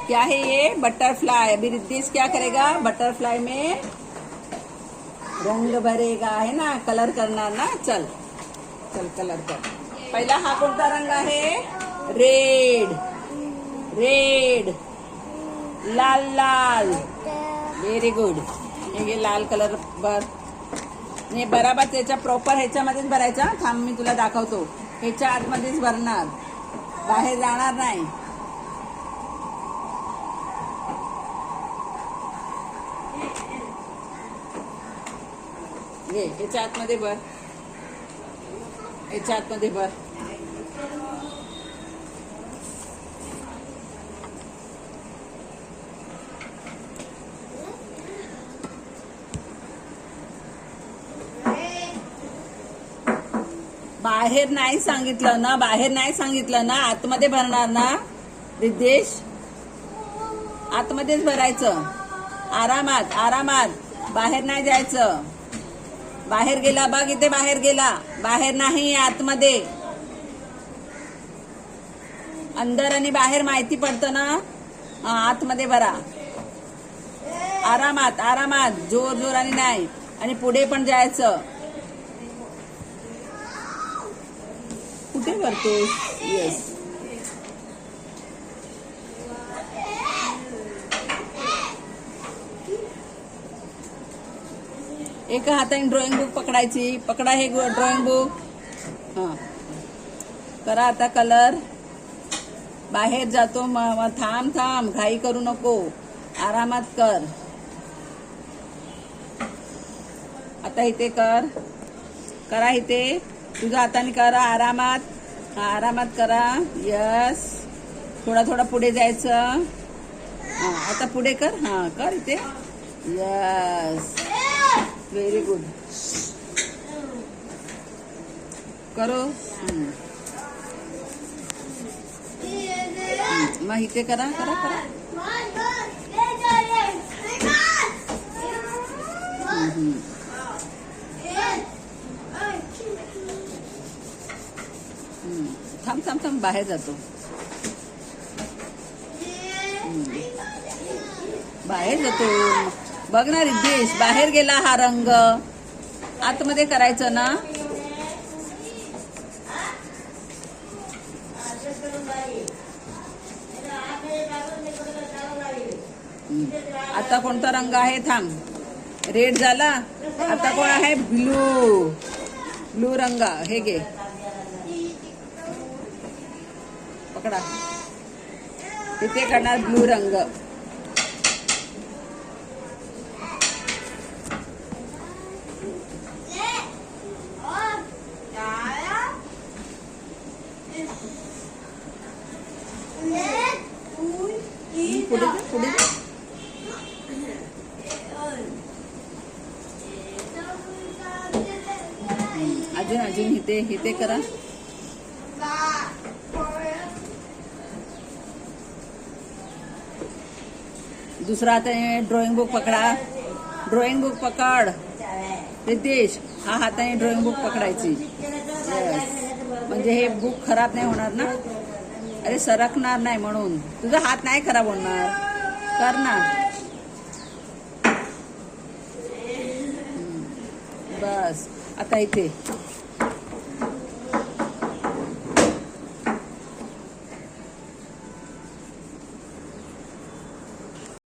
क्या है ये? बटरफ्लाई। अभी रिद्धेश क्या करेगा? बटरफ्लाई में रंग भरेगा, है ना? कलर करणार ना? चल चल कलर कर. पहिला हा कोणता रंग आहे? रेड. रेड. लाल लाल. Very good. हे लाल कलर भर. हे बराबर त्याच्या प्रॉपर ह्याच्यामध्येच भरायचा. थांब मी तुला दाखवतो. ह्याच्या आतमध्येच भरणार, बाहेर जाणार नाही. घे ह्याच्या आतमध्ये भर. ह्याच्या आतमध्ये भर. बाहेर नाही सांगितलं ना, बाहेर नाही सांगितलं ना, आतमध्ये भरणार ना रिद्धेश. आतमध्येच भरायचं. आरामात आरामात, बाहेर नाही जायचं. बाहेर गेला बघ, इथे बाहेर गेला. बाहेर नाही, आतमध्ये. अंदर आणि बाहेर माहिती पडतं ना. आतमध्ये भरा. आरामात आरामात, जोर जोराने नाही. आणि पुढे पण जायचं. कुठे भरतोस? येस. एका हाताने ड्रॉइंग बुक पकडायची. पकडा हे ड्रॉइंग बुक. हा, करा आता कलर. बाहेर जातो मग थांब थांब, घाई करू नको. आरामात कर. आता इथे कर. करा इथे. तुझ्या हाताने करा. आरामात. हा, आरामात करा. यस. थोडा थोडा पुढे जायचं. हा, आता पुढे कर. हा, कर इथे. यस. Very good. करो. मग इथे करा करा करा. थांब थांब थांब, बाहेर जातो. बाहेर जातो. बघ ना रिद्धेश, बाहेर गेला हा रंग. आतमध्ये करायचं ना. आता कोणता रंग आहे? थांब. रेड झाला. आता कोण आहे? ब्लू. ब्लू रंग. हे घे, पकडा. तिथे करणार ब्लू रंग. पुढे जा, पुढे जा. अजून अजून इथे इथे करा. दुसरा आता ड्रॉइंग बुक पकडा. ड्रॉइंग बुक पकड रिद्धेश. हा हाताने ड्रॉइंग बुक पकडायची. म्हणजे हे बुक खराब नाही होणार ना. अरे सरकणार नाही म्हणून. तुझा हात नाही खराब होणार. कर ना. बस. आता इथे